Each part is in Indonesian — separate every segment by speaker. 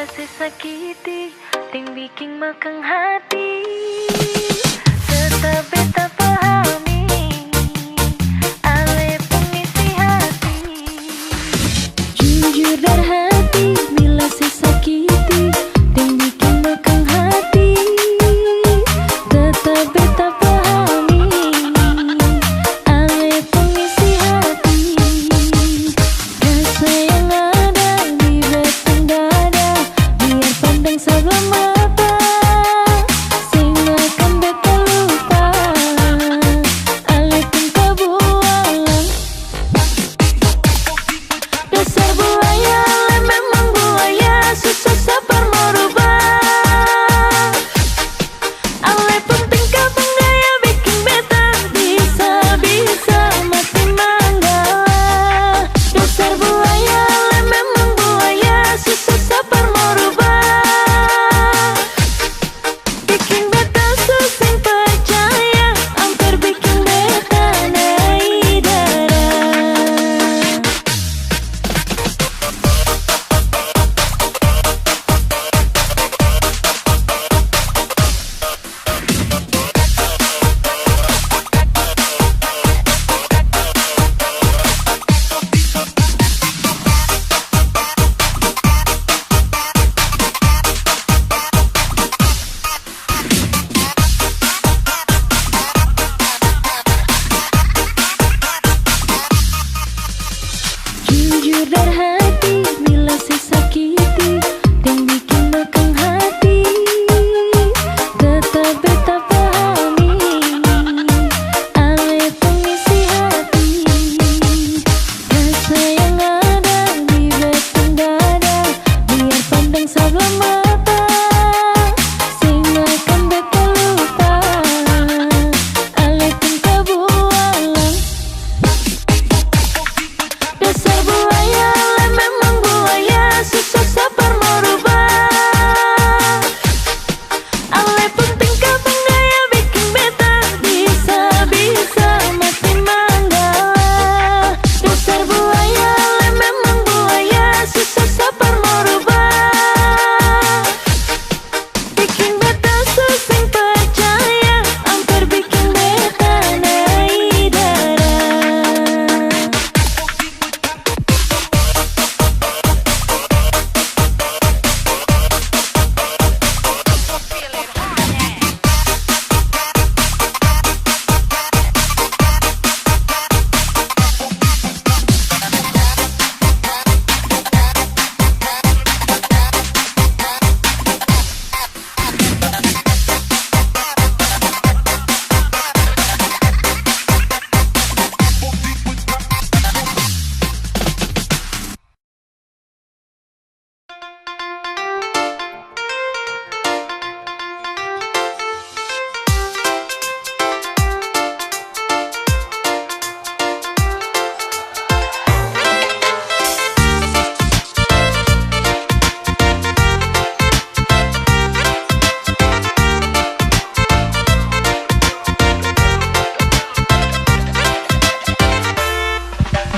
Speaker 1: bila sesakiti ting bikin makang hati. Tetap beta pahami ale pengisi hati. Jujur dari hati bila sesakiti ting bikin makang hati. Tetap beta pahami ale pengisi hati. Rasa yang ada di batang dada biar pandang sebelah mata, sing akan beta lupa ale pun kebualan. Dasar buaya ale memang buaya, susah sabar merubah. Ale pun tingkah penggaya bikin beta bisa-bisa mati manggala. Dasar buaya ale memang buaya, susah sabar merubah. Bikin beta susah percaya, hampir bikin beta naik darah. Jujur dari hati bila sesakiti ting bikin makang hati. Tetap beta pahami ale pengisi hati. Rasa yang ada di batang dada biar pandang sebelah mata, sing akan beta lupa ale pun kebualan. Dasar buaya ale memang buaya, susah sabar merubah. Ale pun tingkah penggaya bikin beta bisa-bisa mati manggala. Dasar buaya ale memang buaya, susah sabar merubah. Bikin beta susah percaya, hampir bikin beta naik darah.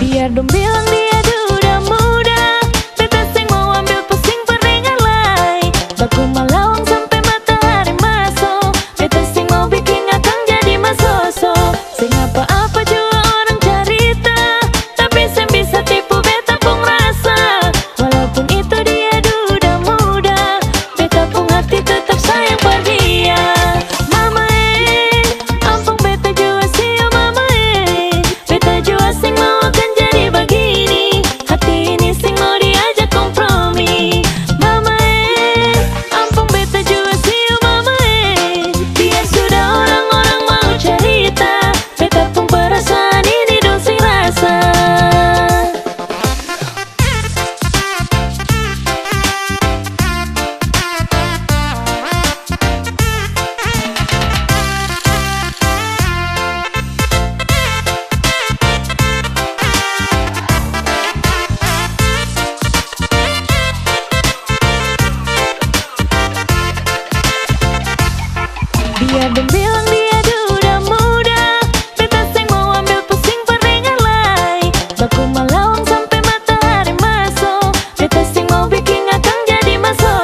Speaker 1: Biar dong bilang dia duda muda, beta sing mau ambil pusing peringan lai. Baku malawang sampai matahari masuk, beta sing mau bikin akang jadi masoso. Sing apa-apa juga orang cerita, tapi sing bisa tipu beta pun rasa. Walaupun itu dia duda muda, beta pun hati tetap sayang per dia. Mama ampun beta jua sih mama beta jua sing mau akan jadi begini. Hati ini sing mau diajak kompromi. Mama ampun beta jua sih mama biar sudah orang-orang mau cerita, beta pun perasaan ini dong sing rasa. Biar dong bilang dia duda muda, beta sing mau ambil pusing peringan lai. Baku malawang sampai matahari masuk, beta sing mau bikin akang jadi masuk.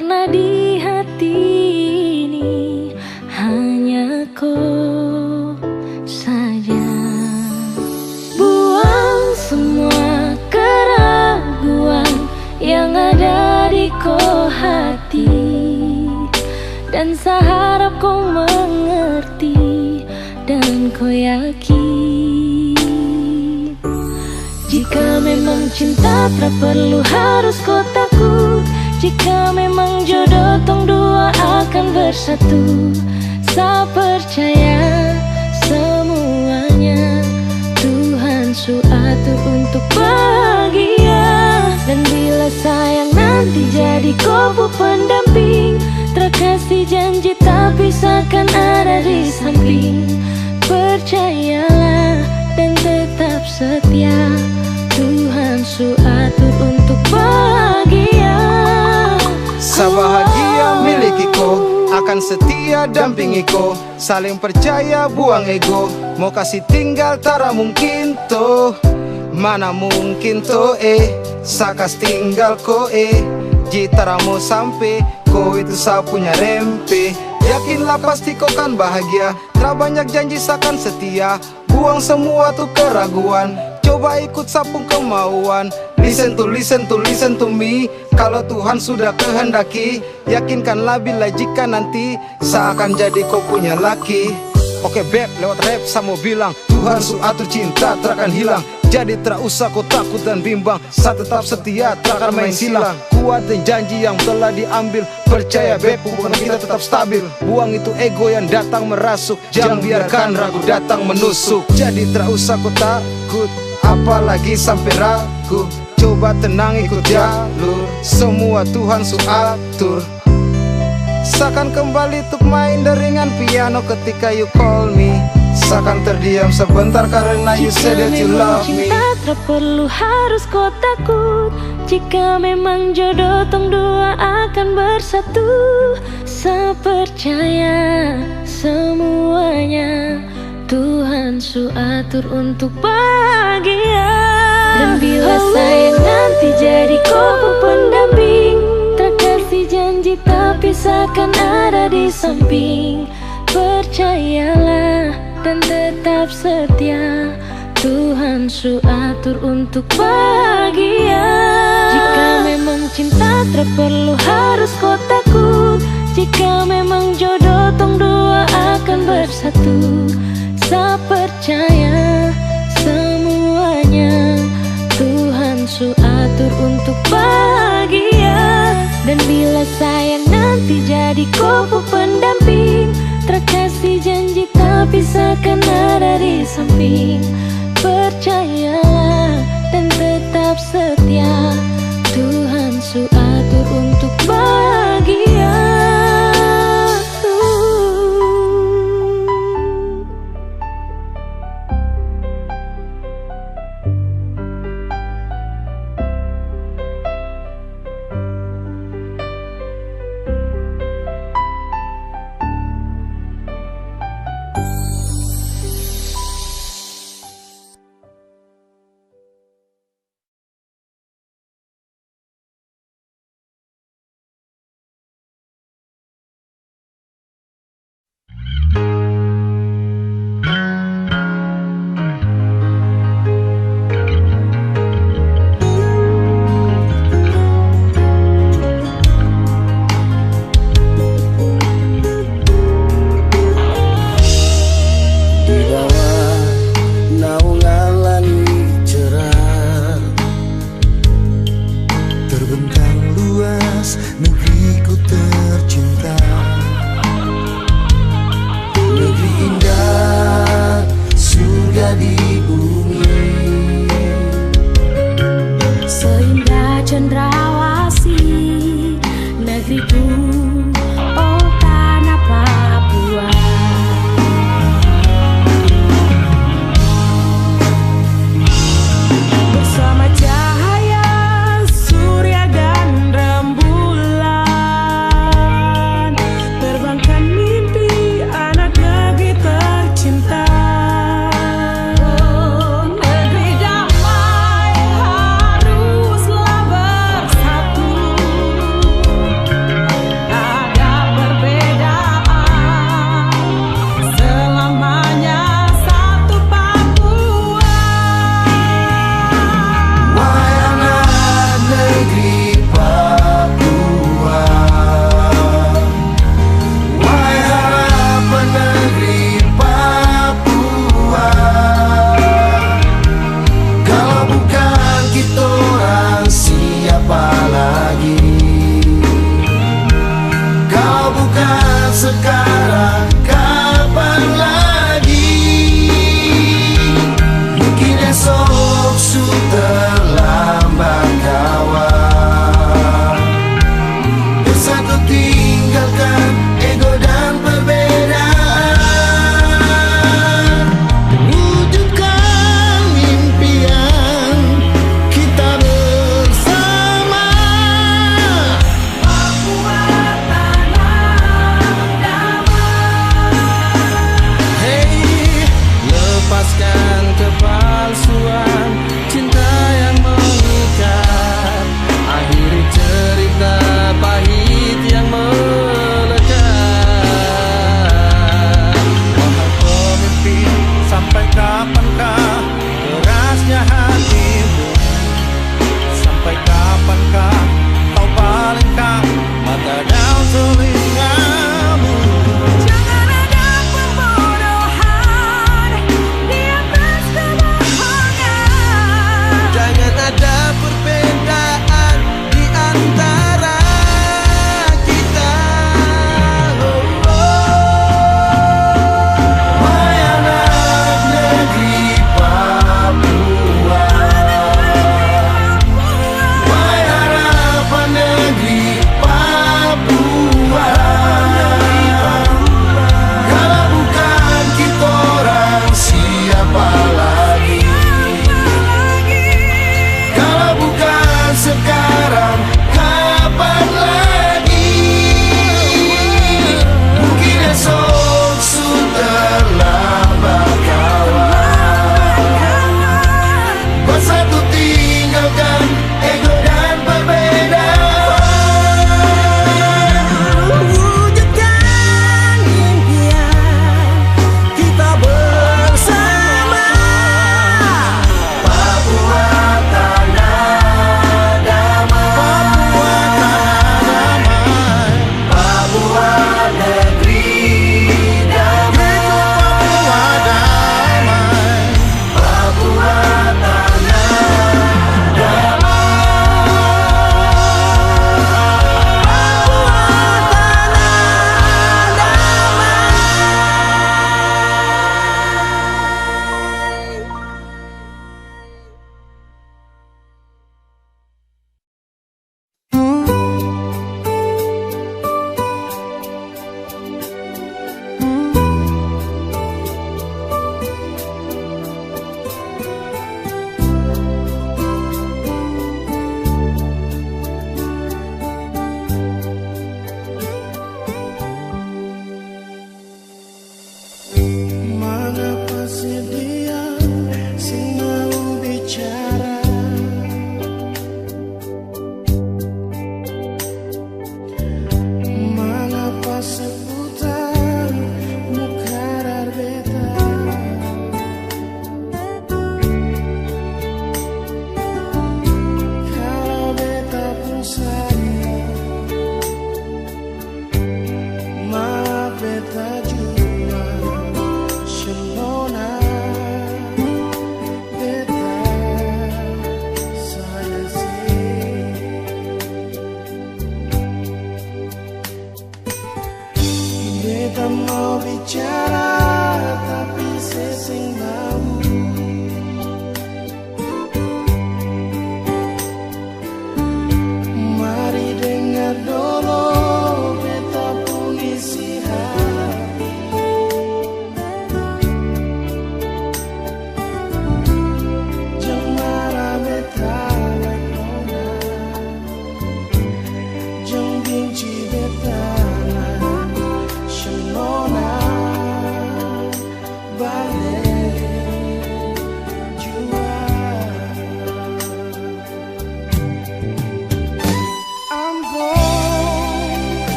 Speaker 1: Karena di hati ini hanya kau saja. Buang semua keraguan yang ada di kau hati, dan saya harap kau mengerti dan kau yakin. Jika memang cinta tak perlu harus kau takut. Jika memang jodoh tong dua akan bersatu, saya percaya semuanya Tuhan su atur untuk bahagia. Dan bila sayang nanti jadi kau pendamping, terkasih janji tapi seakan ada di samping. Percayalah dan tetap setia, Tuhan su atur untuk bahagia.
Speaker 2: Sabahagia miliki ko, akan setia dampingi ko. Saling percaya buang ego, mau kasih tinggal tara mungkin to. Mana mungkin to sakas tinggal ko Jitara mau sampai, ko itu saya punya rempe. Yakinlah pasti kau kan bahagia, tak banyak janji sakan setia. Buang semua tuh keraguan, coba ikut sapung kemauan. Listen to me. Kalau Tuhan sudah kehendaki, yakinkanlah bila jika nanti saya akan jadi kau punya laki. Oke beb, lewat rap saya mau bilang, Tuhan su atur cinta tak akan hilang. Jadi tak usah kau takut dan bimbang, saya tetap setia tak akan main silang. Kuat dan janji yang telah diambil, percaya beb hubungan kita tetap stabil. Buang itu ego yang datang merasuk, jangan biarkan ragu datang menusuk. Jadi tak usah kau takut, apalagi sampai ragu. Coba tenang ikut jalur, semua Tuhan su atur. Seakan kembali untuk main deringan piano ketika you call me. Seakan terdiam sebentar karena you said that you love me.
Speaker 1: Jika memang cinta tak perlu harus kau takut. Jika memang jodoh tong dua akan bersatu, saya percaya semuanya Tuhan su atur untuk bahagia. Dan bila sayang nanti jadi kau pendamping, terkasih janji tapi seakan ada di samping. Percayalah dan tetap setia, Tuhan su atur untuk bahagia. Jika memang cinta tak perlu harus kau takut. Jika memang jodoh tong dua akan bersatu, saya percaya semuanya Tuhan su atur untuk bahagia. Dan bila sayang nanti jadi kau pendamping, terkasih janji tapi seakan ada di samping. Percayalah dan tetap setia, Tuhan su atur untuk bahagia.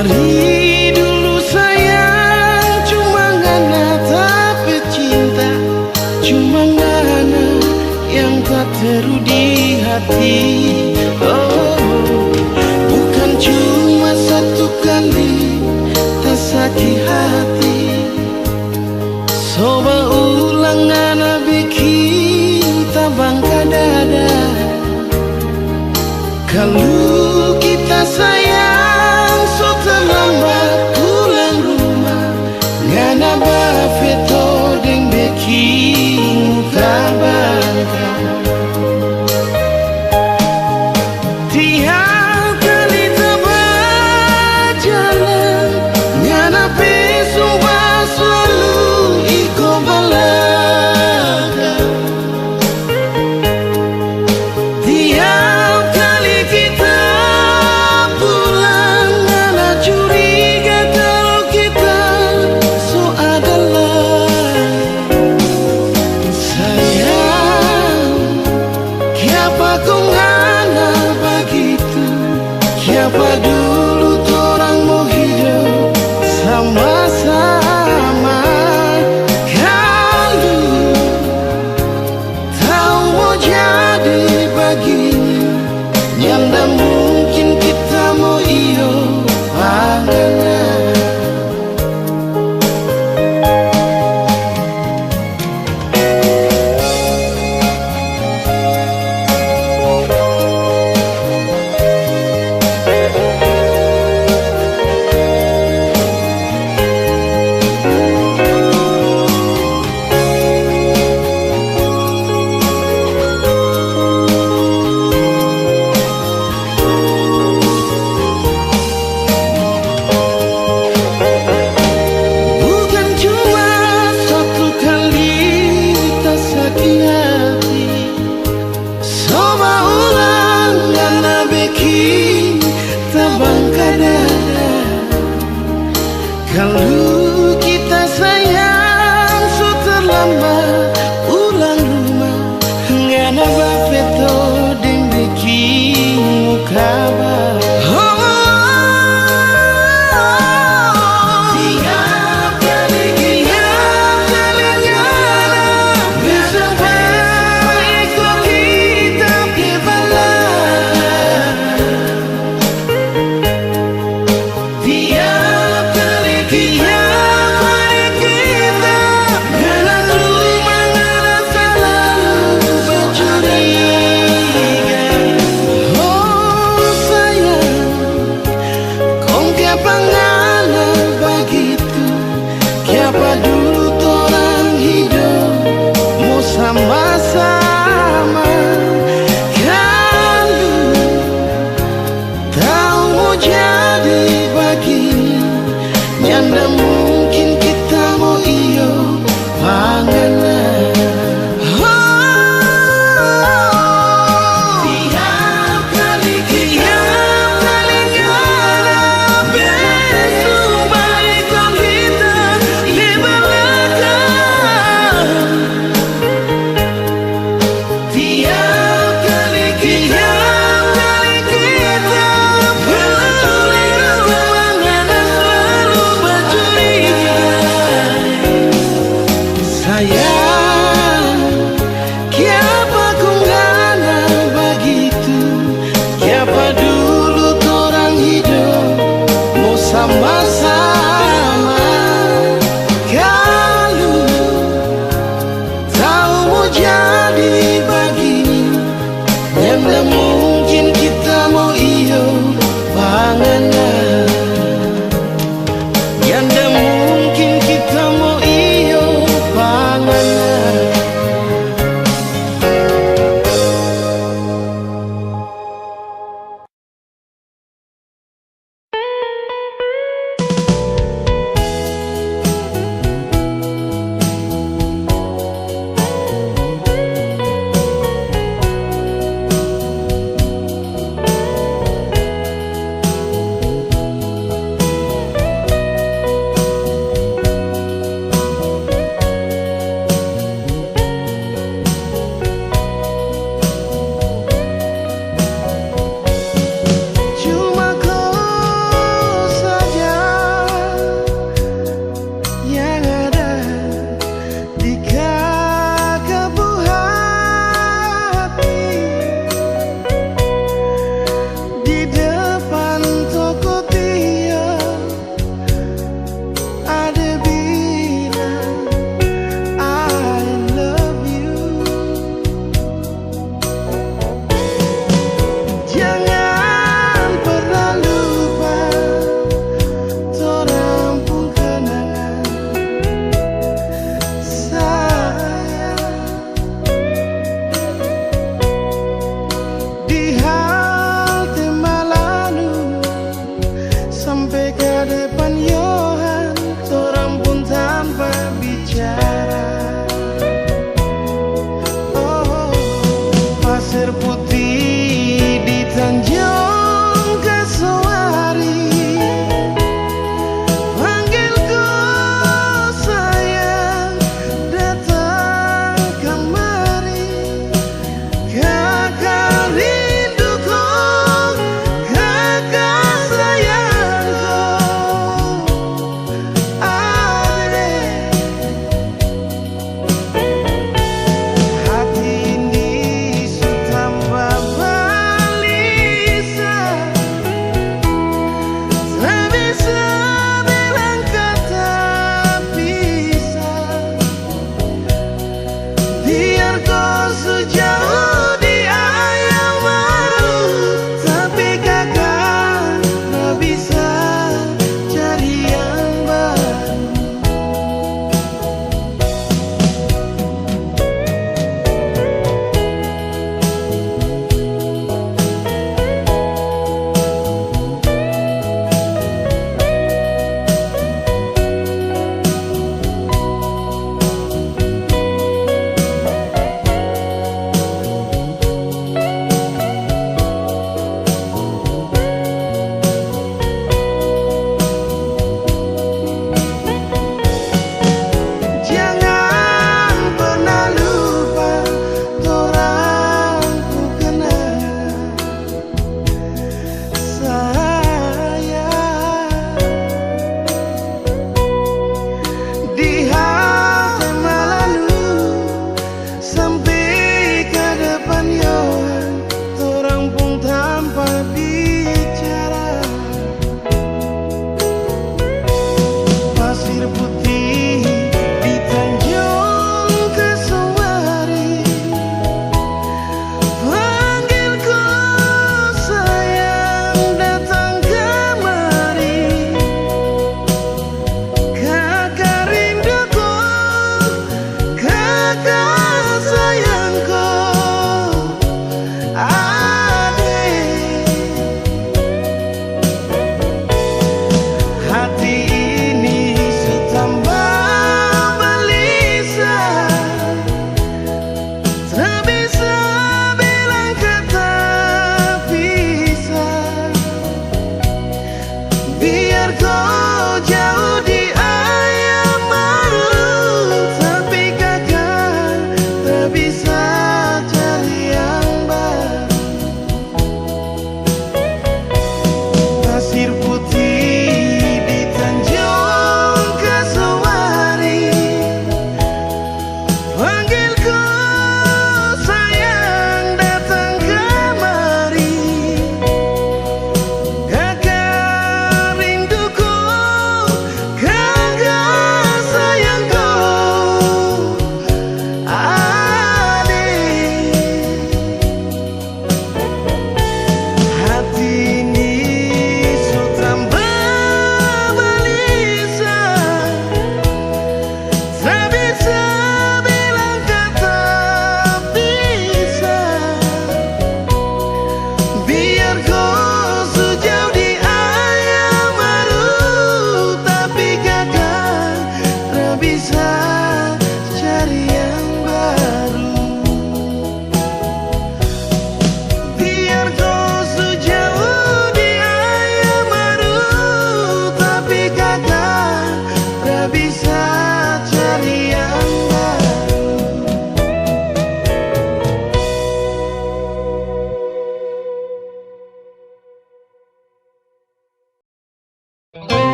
Speaker 3: Dari dulu sayang cuma ngana tak pecinta, cuma ngana yang tak teru di hati. Oh, bukan cuma satu kali tak sakit hati. Coba ulang ngana bikin tabang dada. Kalau kita sayang so terlambat pulang rumah, ngana bafeto deng bikin bangga. Tiap kali tebak jalan, ngana pesumpah selalu iko balaga. Tiap kali kita pulang, ngana curiga kalau kita so adalah sayang. Kiapa kau ngana begitu? Kiapa dulu torang mau hidup sama-sama? Kalau tahu mau jadi begini, nyanda mungkin kita mau iyo pandangan. Bukan cuma satu kali tak sakit hati, coba ulang ngana bikin tabang dada. Kalau kita sayang so terlambat pulang rumah, ngana bafeto deng bikin kabar. Tiap kali ngana bersampai ikut kita ke balaga. Tiap kali kita ngana cuma ngana selalu bercuriga. Oh sayang, kong kiapa ngana begitu? Kiapa dulu torang hidup mau sama-sama? Kalau tahu mau jadi begini, nyanda mungkin kita mau iyo panganan. Tiap kali ngana bersumpah ikut kita di belakang. Tiap kali kita pulang rumah, ngana selalu bercuriga. Sayang, kiapa kau ngana begitu? Kiapa dulu torang hidup mau sama-sama? Kalau tahu mau jadi begini, nyanda mungkin kita mau iyo panganan. Nyanda mungkin kita mau iyo panganan.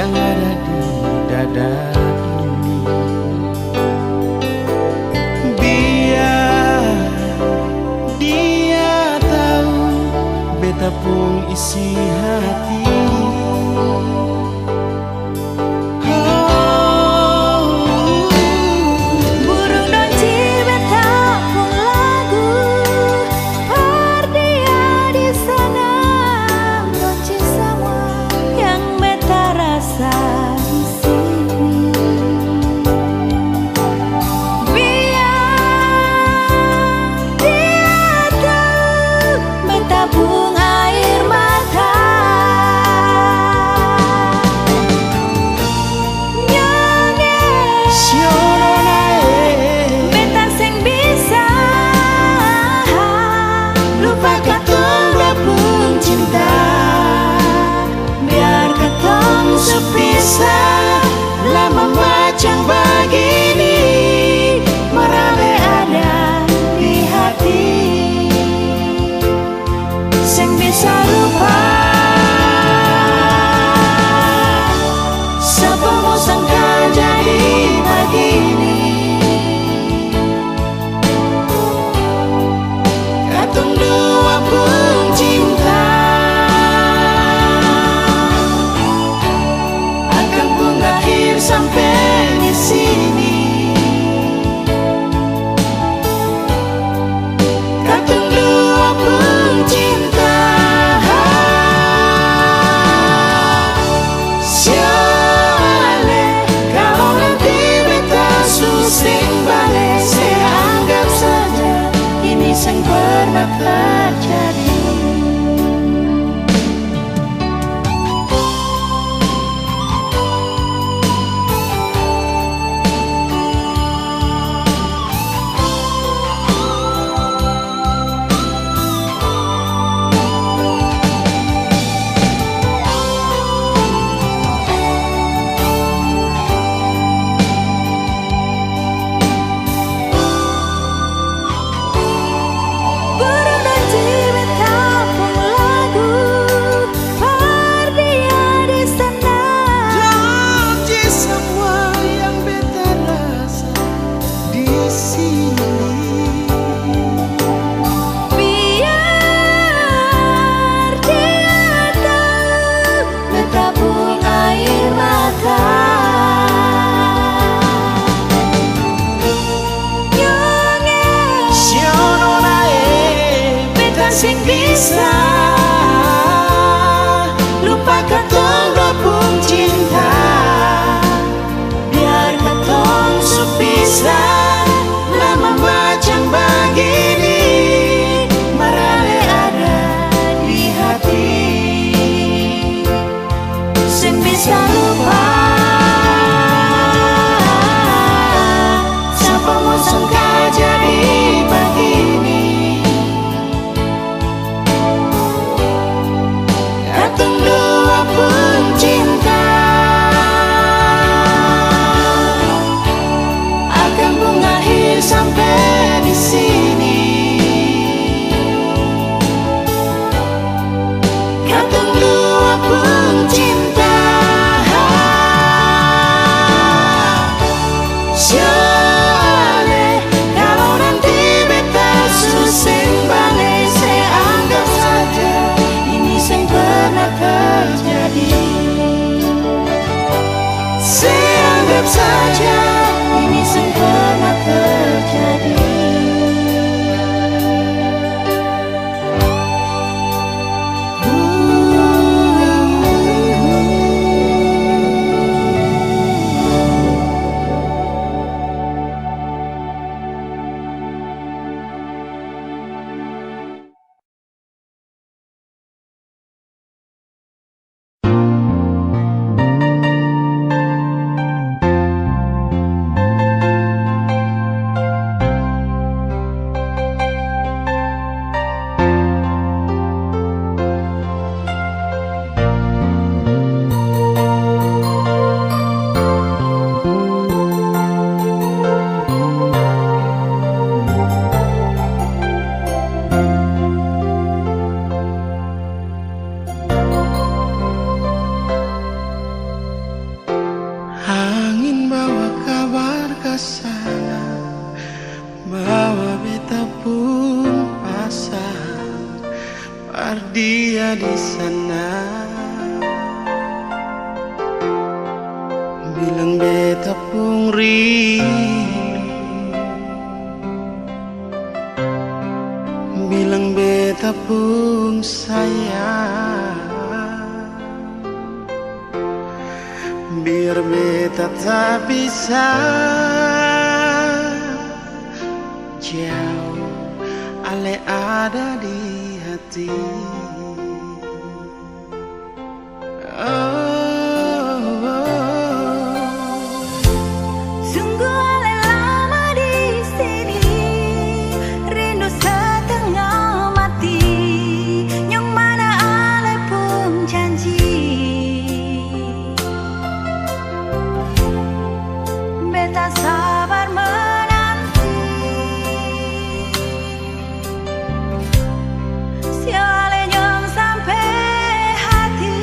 Speaker 3: yang ada di dada ini. Biar dia tahu beta pun isi hati. Lama macam begini merame ada di hati, sing bisa lupa. Siapa mau sangka jadi begini, katong dua pun cinta. Sampai di sini, katong dua pun cinta. Siale kalau nanti beta susing balik, saya anggap saja ini sang pernah terjadi. Sing bisa lupa katong dua pun cinta, biar katong sepisah. Lama macam begini merale ada di hati, sing bisa lupa. Siapa mau sangka jadi begini, dua pun cinta. Akan mengakhir sampai di sini, katong dua pun cinta. Siale kalau nanti beta susing balik, saya anggap saja ini sing pernah terjadi. Saya anggap saja ini sing pernah terjadi. ke sana, bawa beta pun pasang, par dia di sana. Bilang beta pun rindu, bilang beta pun sayang, biar beta tak bisa jauh, ale ada di hati.
Speaker 1: Sungguh ale lama di sini, rindu setengah mati. Yang mana ale pun janji, beta sabar menanti. Siale nyong sampai hati,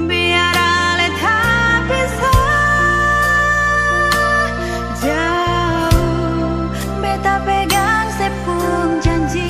Speaker 1: biar ale tak bisa jauh, beta pegang sepung janji.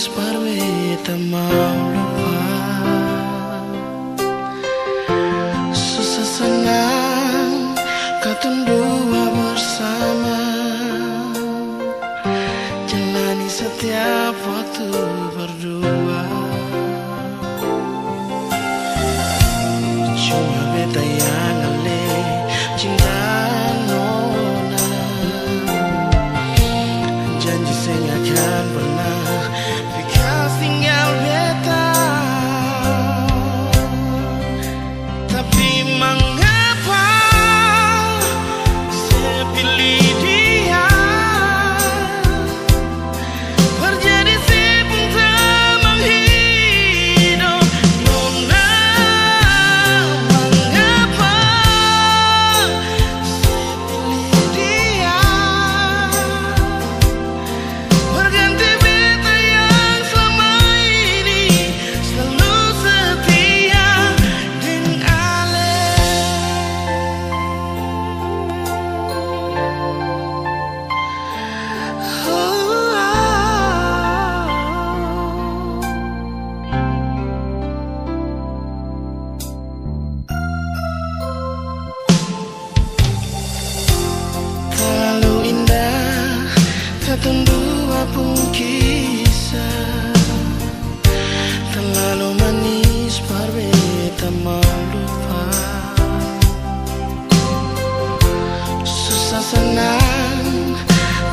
Speaker 3: manis berbeda mau lupa. Susah senang katun dua bersama, jalani setiap waktu berdua. Cuma beta yang ale cinta nona, janji saya nggak akan pernah bekas tinggal beta. Tapi mengapa saya pilih dia, terjadi si pun tak menghidup nona. Mengapa saya pilih dia, berganti beta yang selama ini selalu setia dengan Ale. Terlalu indah katun dua pun kisah, terlalu manis berbeda mau lupa. Susah senang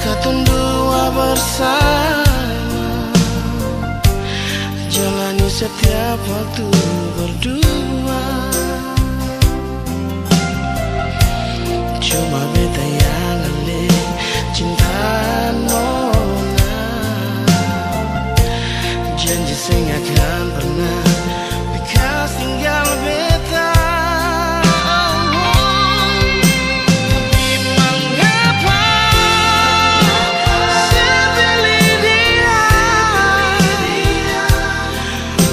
Speaker 3: katun dua bersama, jalani setiap waktu berdua. Cuma beta yang ale cinta nona, janji saya nggak akan pernah bekas tinggal beta. Tapi mengapa saya pilih dia,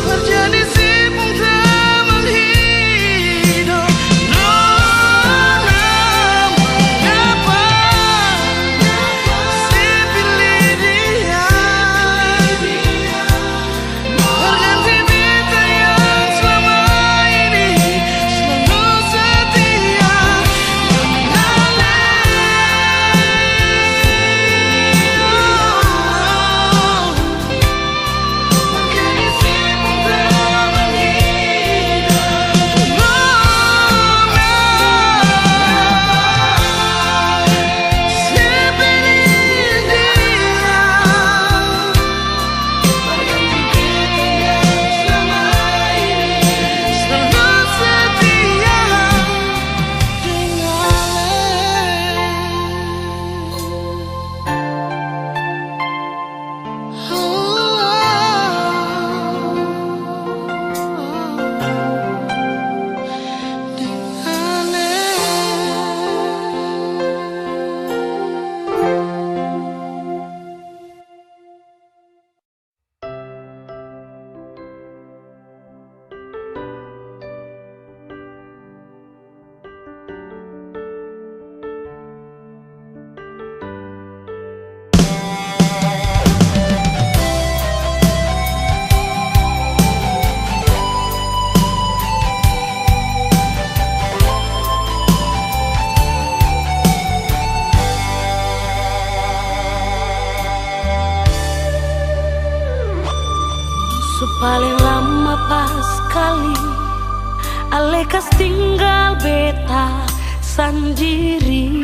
Speaker 3: terjadi si pun tak menghidup nona. Mengapa saya pilih dia, berganti beta yang selama ini selalu setia dengan berganti si pun tak menghidup nona. Saya pilih dia, berganti beta yang selama ini selalu setia dengan
Speaker 1: Paling lama pas kali Ale kas tinggal beta sendiri.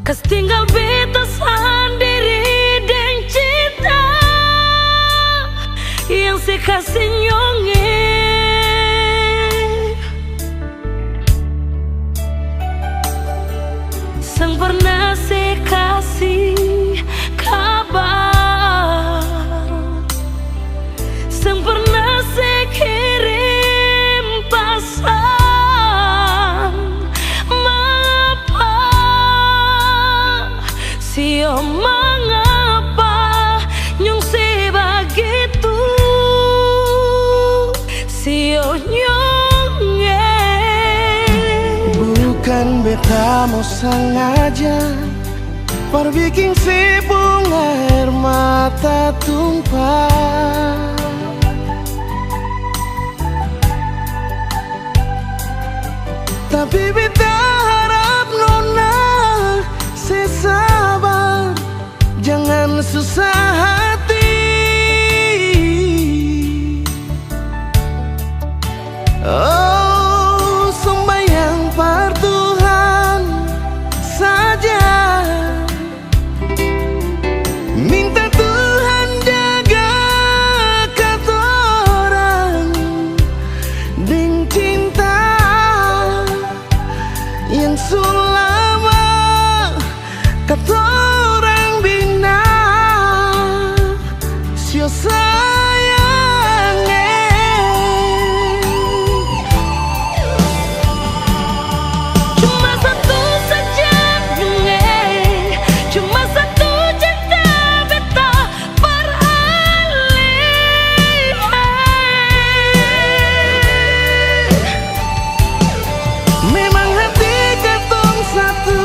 Speaker 1: Kas tinggal beta sendiri dan cinta yang se kasih nyonge. Sang pernah se kasih kabar, sang pernah se kirim pesan. Mengapa sio, mengapa nyong se begitu sio nyonge.
Speaker 3: bukan beta mau sengaja Perbikin si bunga air mata tumpah. Tapi beta harap nona sesabar, jangan susah hati. Oh, sembahyang par Tuhan saja, minta Tuhan jaga katorang deng cinta yang sulama katorang bina. Sio sayang
Speaker 1: Cuma satu saja cuma satu cinta beta beralih.
Speaker 3: memang hati katong satu,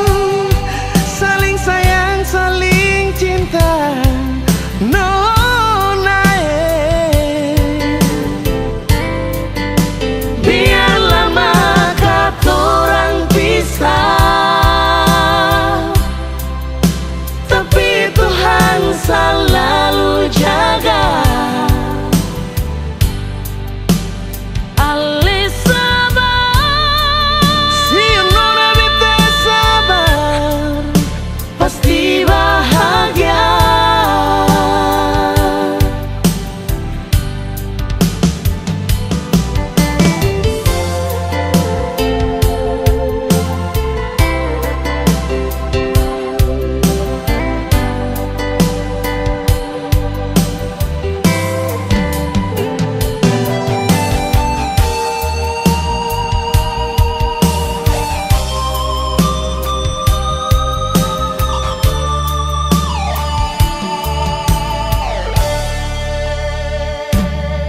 Speaker 3: saling sayang, saling cinta. Nona,
Speaker 1: Biar lama katorang pisah, tapi Tuhan selalu jaga. Ali sabar,
Speaker 3: si nona beta sabar,
Speaker 1: pasti bahagia.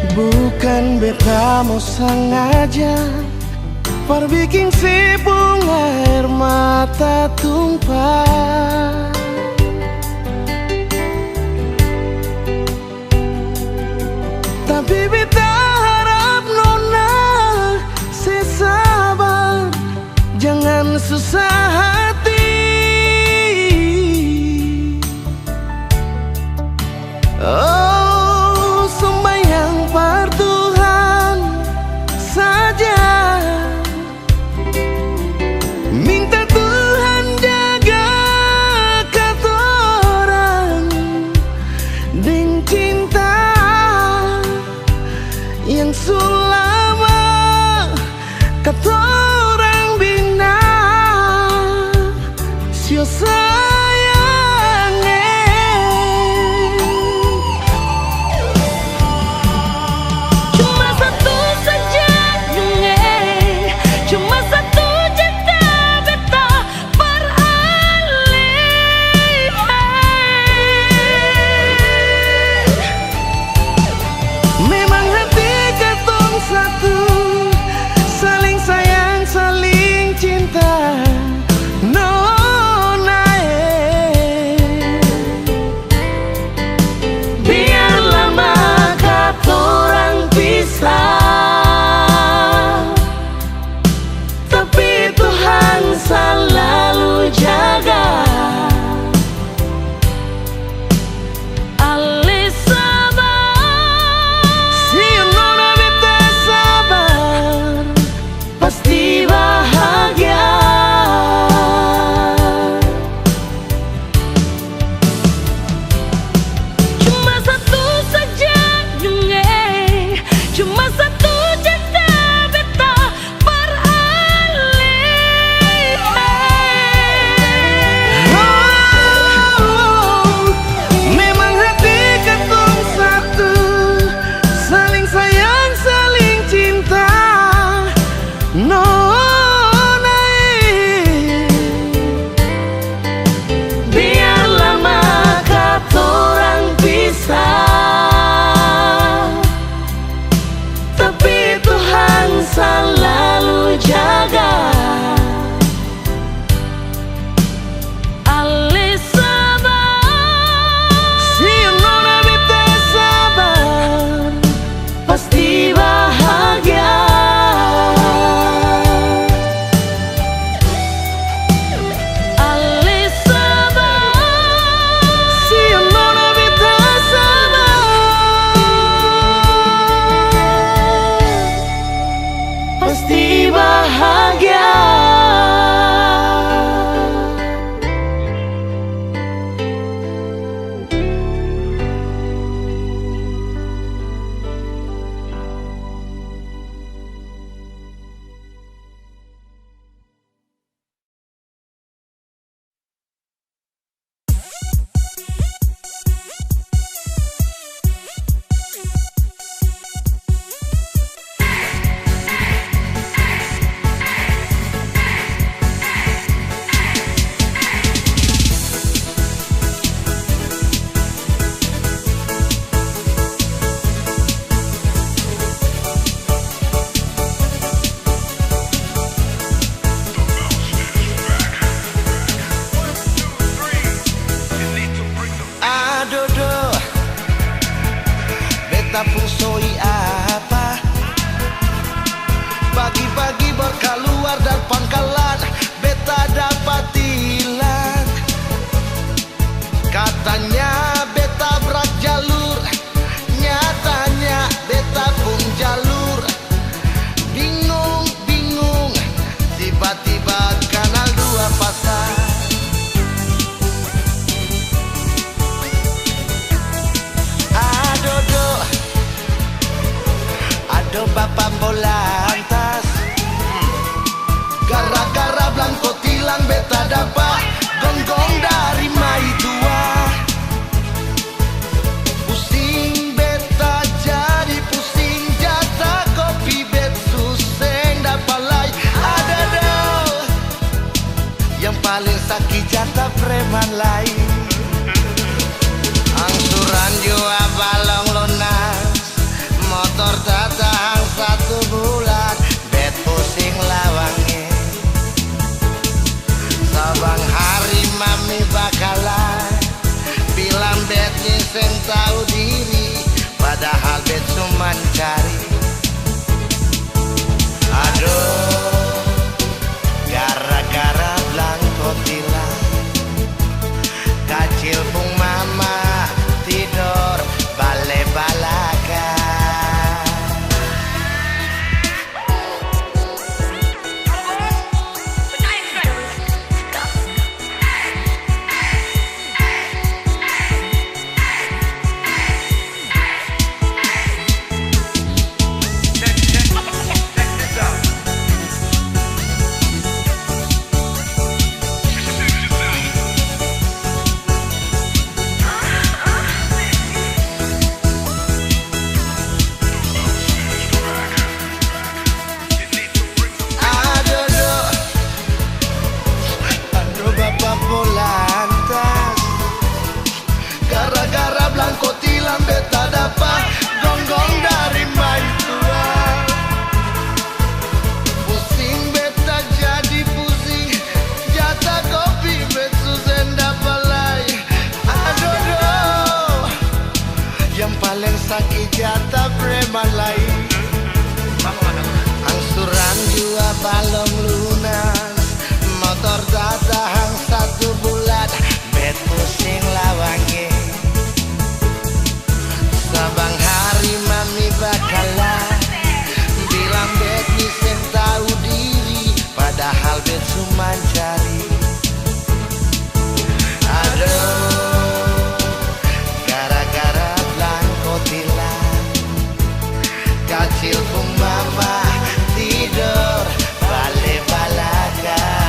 Speaker 3: bukan beta mau sengaja perbikin si bunga air mata tumpah. Tapi beta harap nona sesabar, jangan susah hati. Oh, sembahyang par Tuhan saja, minta Tuhan jaga beta fungsoi apa? Pagi-pagi berkeluar dari pangkalan, beta dapat hilang. Katanya beta berak jalur, nyatanya beta pun jalur. Bingung, tiba-tiba kanal 2 pasar. Ado bapak bolantas, gara-gara Blanco tilang beta dapat gonggong dari mai tua. Pusing beta jadi pusing, jatah kopi bet suseng dapat lai. Ada dong yang paling sakit jatah preman lain. Angsuran jua balong lunas, motor tak tahan 1 bulan, bet pusing lawange. Sabang hari mami bakalan bilang bet nyisen tahu diri, padahal bet cuman cari. Aduh, gara-gara Blanco tilang, kacil pung mama tidur bale-balakan. Gara-gara Blanco tilang beta dapat gonggong dari mai tua. Pusing beta jadi pusing, jatah kopi bet susah dapat lai. Aduh, yang paling sakit jatah preman lain. Angsuran jua balong lunas, motor tak tahan 1 bulan, bet pusing lawange. Sabang hari mami bakalan bilang bet nyisen tahu diri, padahal bet cuma cari. Aduh, gara-gara Blanco tilang, kacil pung mama tidur bale-balakan.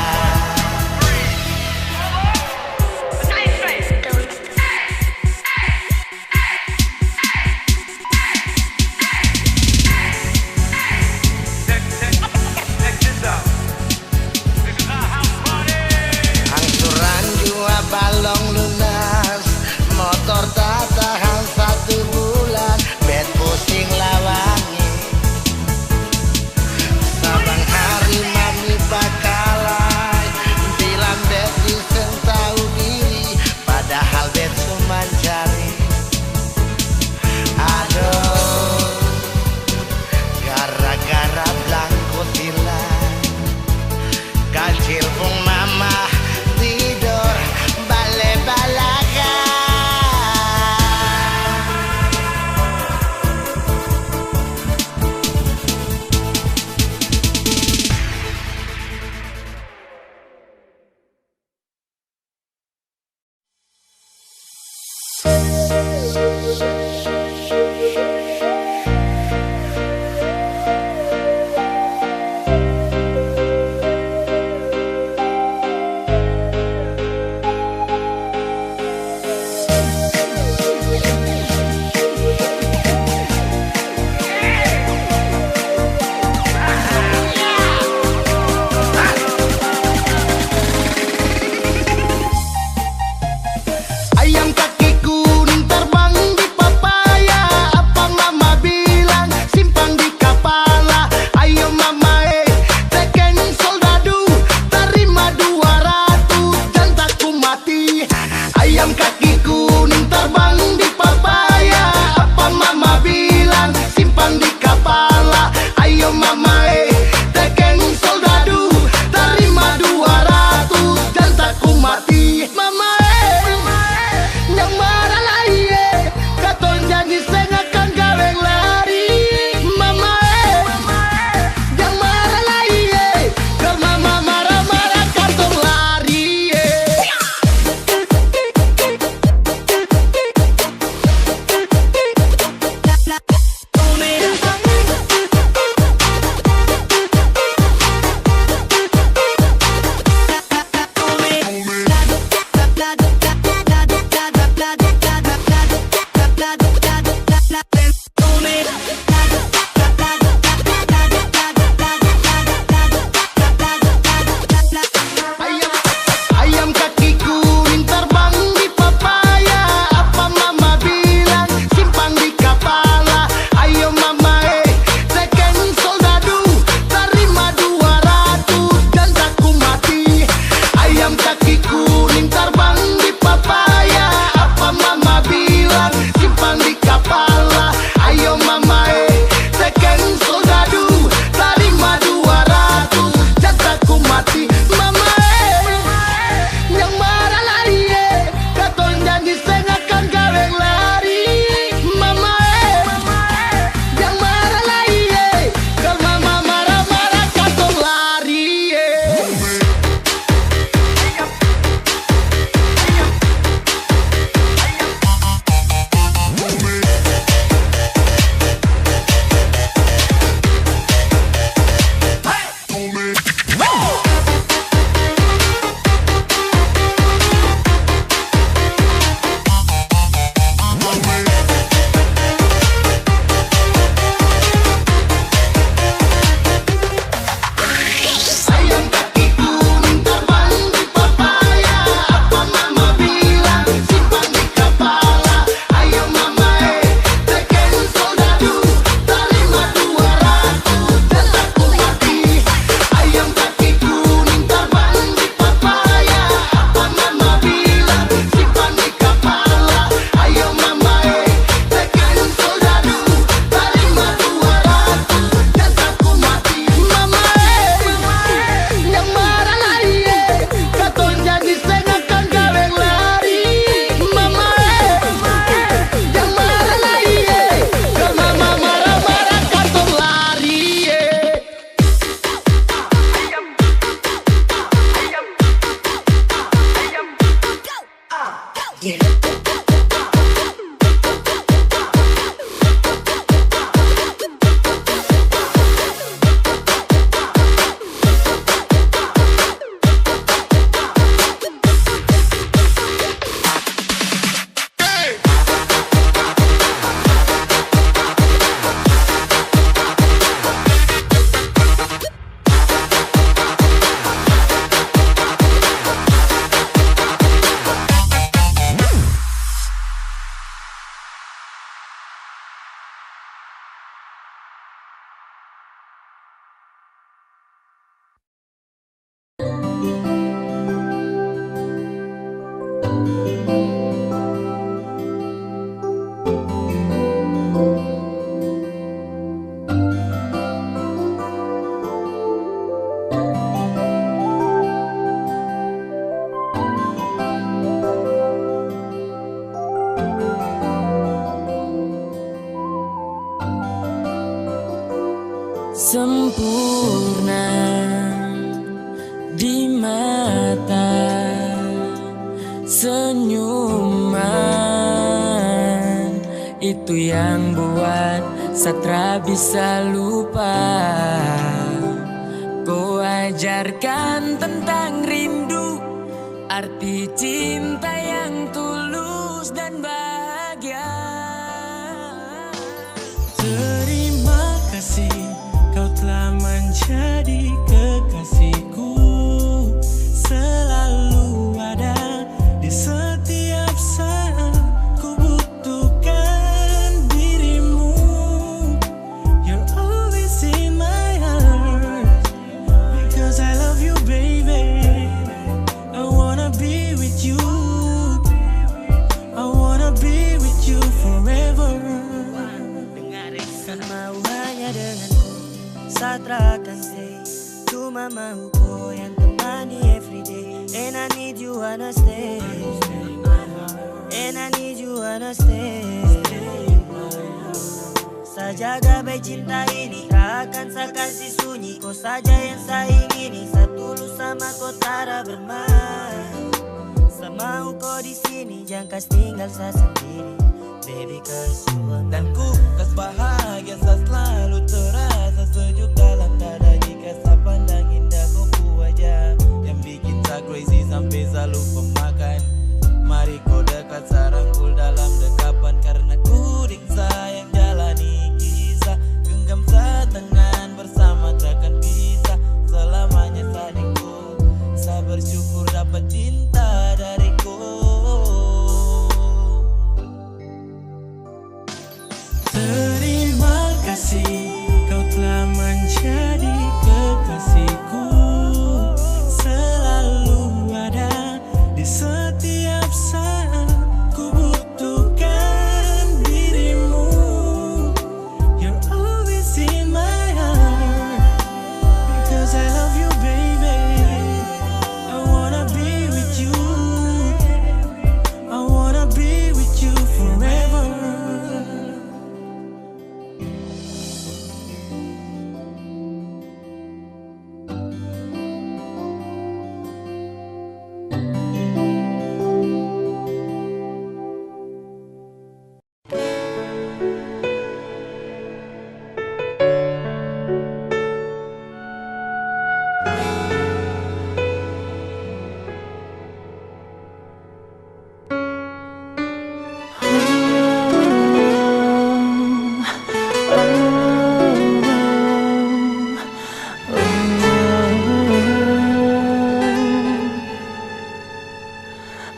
Speaker 3: Balong lunas, motor tak tahan 1 bulan, bet pusing lawangi. Sabang hari mami bakalan bilang bet nyisen tahu diri, padahal bet cuma cari. Aduh, gara-gara Blanco tilang, kacil pung mama tidur bale-balakan. Ayam kaki kuning terbang di papaya, apa mama bilang?
Speaker 1: Sempurna di mata, senyuman itu yang buat Satra bisa lupa. Kau ajarkan tentang rindu, arti cinta yang tulus dan bahagia.
Speaker 4: Terima kasih, kau telah menjadi kekasihku, selalu ada di setiap saat ku butuhkan dirimu. You're always in my heart, because I love you baby. I wanna be with you, I wanna be with you forever.
Speaker 5: Mau hanya denganku, Satra akan stay. Cuma mau kau yang temani everyday. And I need you wanna stay, and I need you wanna stay. Sajaga baik cinta ini, tak akan saya kasih sunyi. Kau saja yang saya ingini, setulus sama kau tara bermain. Semau kau di sini, jangan kas tinggal saya sendiri. Baby, cause you are
Speaker 4: Dan ku kas bahagia saat selalu terasa sejuk dalam dada. Jika saya pandang indah kau wajah yang bikin saya crazy sampai selalu pemakan. Mari kau dekat sarangkul dalam dekapan, karena ku ring sayang jalani kisah. Genggam setangan bersama takkan bisa selamanya sadingku. Saya bersyukur dapat cinta dariku. Terima kasih, kau telah menjadi kekasihku, selalu ada di setiap saat ku butuhkan dirimu. You're always in my heart, because I love you baby. I wanna be with you, I wanna be with you forever.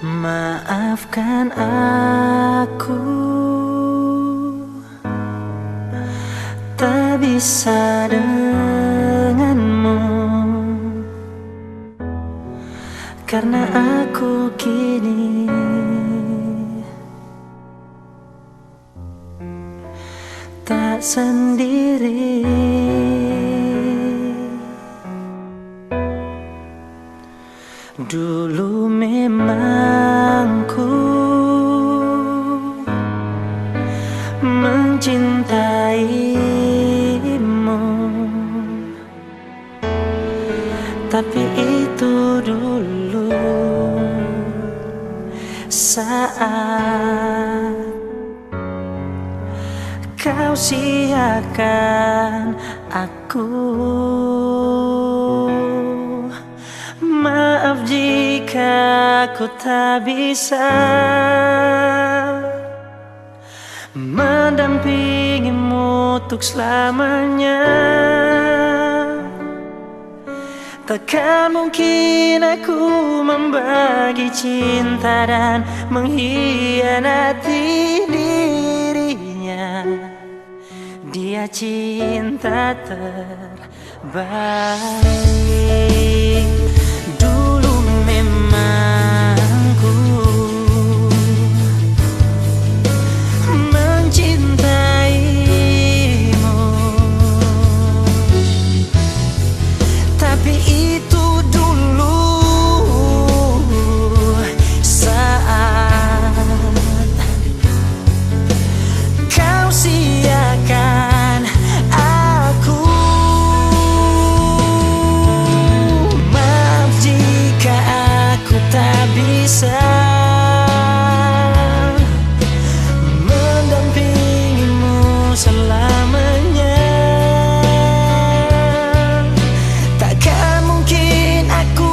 Speaker 5: Maafkan aku, tak bisa denganmu, karena aku kini tak sendiri. Dulu memang ku mencintaimu, tapi itu dulu.
Speaker 6: saat kau siakan aku. Maaf jika aku tak bisa mendampingimu untuk selamanya. Takkan mungkin aku membagi cinta dan mengkhianati dirinya. Dia cinta terbaik. Dulu memang ku mencintaimu, tapi itu dulu saat kau siakan aku. Maaf jika aku tak bisa mendampingimu selamanya. Takkan mungkin aku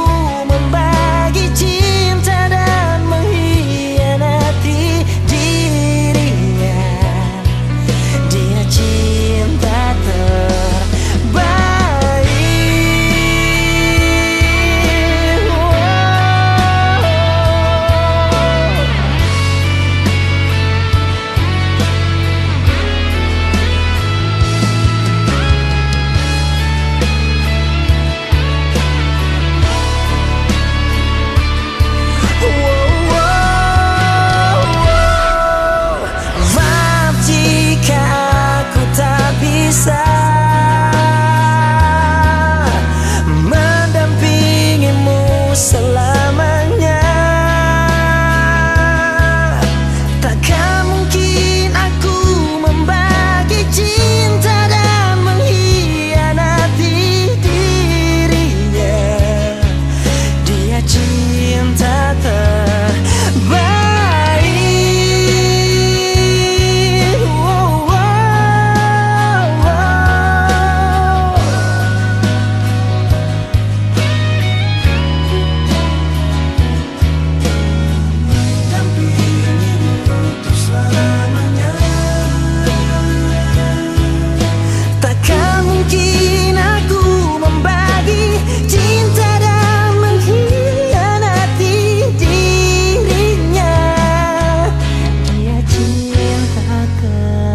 Speaker 6: membagi cinta dan mengkhianati dirinya. Dia cinta terbaik. Maaf jika aku tak bisa mendampingimu selamanya. Takkan mungkin aku membagi cinta dan mengkhianati dirinya. Dia cinta terbaik. Takkan mungkin aku membagi cinta dan mengkhianati dirinya. Dia cinta terbaik.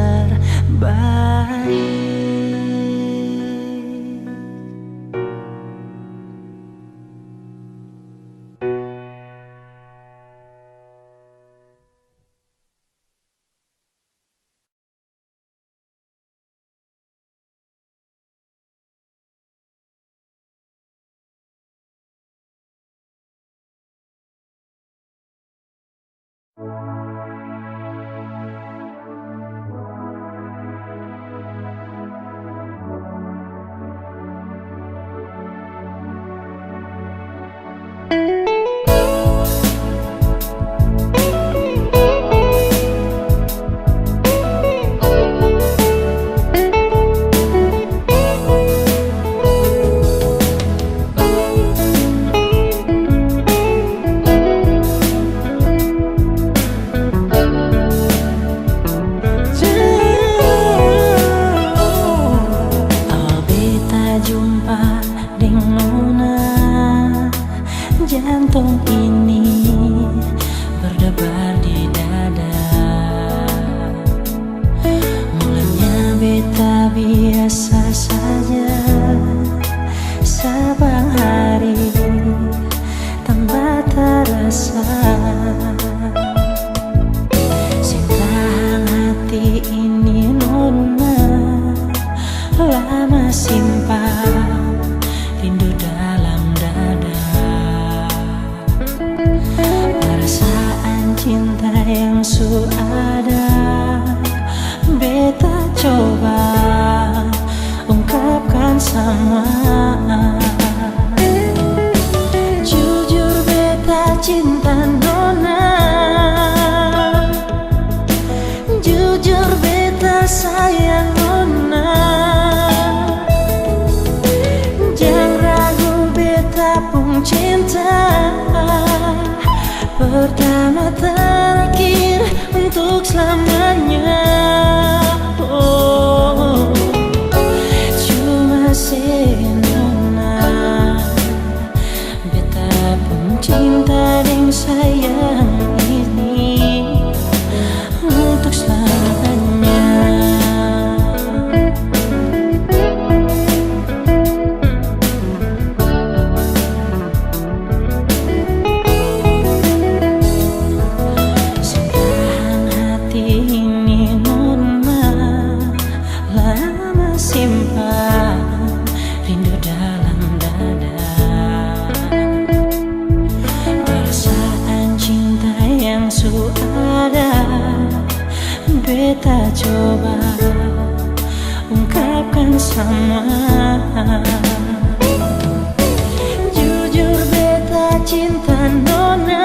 Speaker 6: Oh, beta jumpa dengan Nona. Jantung ini berdebar di dada. Mulanya beta biasa saja, sabang hari tanpa terasa. Sintahan hati ini Nona, lama simpan rindu dalam dada. Perasaan cinta yang suada beta coba ungkapkan sama. Jujur beta cinta Nona. pertama terakhir untuk selamanya. Oh, cuma senona beta pun cinta dan sayang ini untuk selamanya. Simpan hati ini nona, lama simpan rindu dalam dada. Perasaan cinta yang sudah beta coba ungkapkan sama. Jujur beta cinta nona,